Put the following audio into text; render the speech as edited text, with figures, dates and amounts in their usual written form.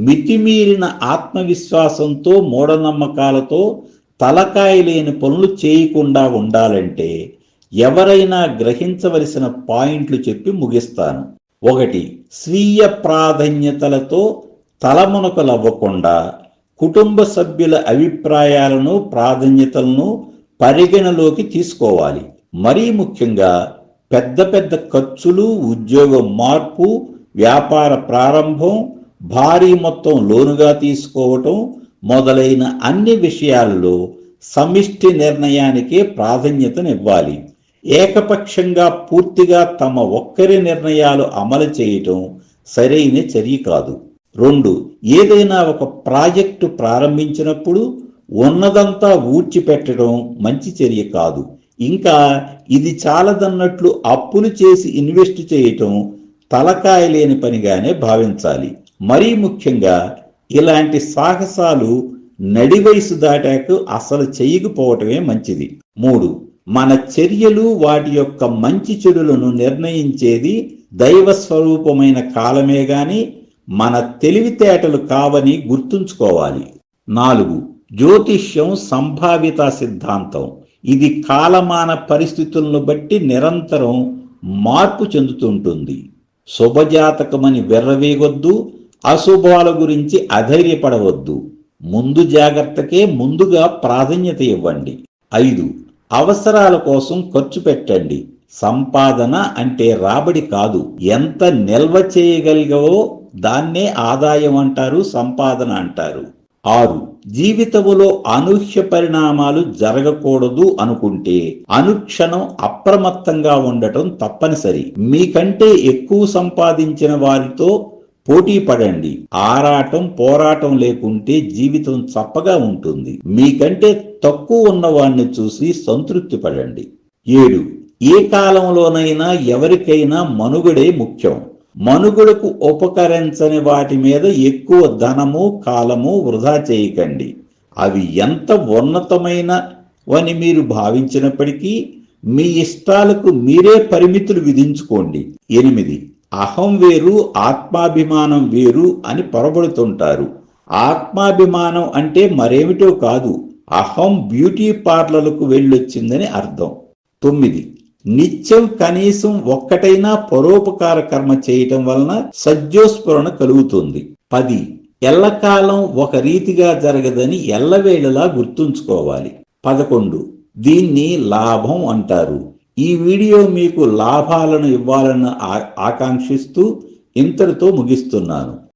మితిమీరిన ఆత్మవిశ్వాసంతో మూఢనమ్మకాలతో తలకాయ లేని పనులు చేయకుండా ఉండాలంటే ఎవరైనా గ్రహించవలసిన పాయింట్లు చెప్పి ముగిస్తాను. 1. స్వీయ ప్రాధాన్యతలతో తలమునకలవ్వకుండా కుటుంబ సభ్యుల అభిప్రాయాలను ప్రాధాన్యతలను పరిగణలోకి తీసుకోవాలి. మరీ ముఖ్యంగా పెద్ద పెద్ద ఖర్చులు, ఉద్యోగ మార్పు, వ్యాపార ప్రారంభం, భారీ మొత్తం లోనుగా తీసుకోవటం మొదలైన అన్ని విషయాల్లో సమిష్టి నిర్ణయానికే ప్రాధాన్యతనివ్వాలి. ఏకపక్షంగా పూర్తిగా తమ ఒక్కరి నిర్ణయాలు అమలు చేయటం సరైన చర్య కాదు. 2. ఏదైనా ఒక ప్రాజెక్టు ప్రారంభించినప్పుడు ఉన్నదంతా ఊడ్చిపెట్టడం మంచి చర్య కాదు. ఇంకా ఇది చాలదన్నట్లు అప్పులు చేసి ఇన్వెస్ట్ చేయటం తలకాయ లేని పనిగానే భావించాలి. మరీ ముఖ్యంగా ఇలాంటి సాహసాలు నడి వయసు దాటాక అసలు చేయకపోవటమే మంచిది. 3. మన చర్యలు వాటి యొక్క మంచి చెడులను నిర్ణయించేది దైవ స్వరూపమైన కాలమే గాని మన తెలివితేటలు కావని గుర్తుంచుకోవాలి. 4. జ్యోతిష్యం సంభావిత సిద్ధాంతం. ఇది కాలమాన పరిస్థితులను బట్టి నిరంతరం మార్పు చెందుతుంటుంది. శుభజాతకమని వెర్రవేగొద్దు, అశుభాల గురించి అధైర్యపడవద్దు. ముందు జాగ్రత్తకే ముందుగా ప్రాధాన్యత ఇవ్వండి. 5. అవసరాల కోసం ఖర్చు పెట్టండి. సంపాదన అంటే రాబడి కాదు, ఎంత నిల్వ చేయగలిగవో దాన్నే ఆదాయం అంటారు, సంపాదన అంటారు. 6. జీవితములో అనూహ్య పరిణామాలు జరగకూడదు అనుకుంటే అనుక్షణం అప్రమత్తంగా ఉండటం తప్పనిసరి. మీకంటే ఎక్కువ సంపాదించిన వారితో పోటీ పడండి. ఆరాటం పోరాటం లేకుంటే జీవితం చప్పగా ఉంటుంది. మీకంటే తక్కువ ఉన్నవాణ్ణి చూసి సంతృప్తి పడండి. 7. ఏ కాలంలోనైనా ఎవరికైనా మనుగడే ముఖ్యం. మనుగడకు ఉపకరించని వాటి మీద ఎక్కువ ధనము కాలము వృధా చేయకండి. అవి ఎంత ఉన్నతమైనవని మీరు భావించినప్పటికీ మీ ఇష్టాలకు మీరే పరిమితులు విధించుకోండి. 8. అహం వేరు ఆత్మాభిమానం వేరు అని పొరబడుతుంటారు. ఆత్మాభిమానం అంటే మరేమిటో కాదు, అహం బ్యూటీ పార్లర్లకు వెళ్ళొచ్చిందని అర్థం. 9. నిత్యం కనీసం ఒక్కటైనా పరోపకార కర్మ చేయటం వలన సజ్జోస్ఫురణ కలుగుతుంది. 10. ఎల్లకాలం ఒక రీతిగా జరగదని ఎల్లవేళలా గుర్తుంచుకోవాలి. 11. దీన్ని లాభం అంటారు. ఈ వీడియో మీకు లాభాలను ఇవ్వాలని ఆకాంక్షిస్తూ ఇంతటితో ముగిస్తున్నాను.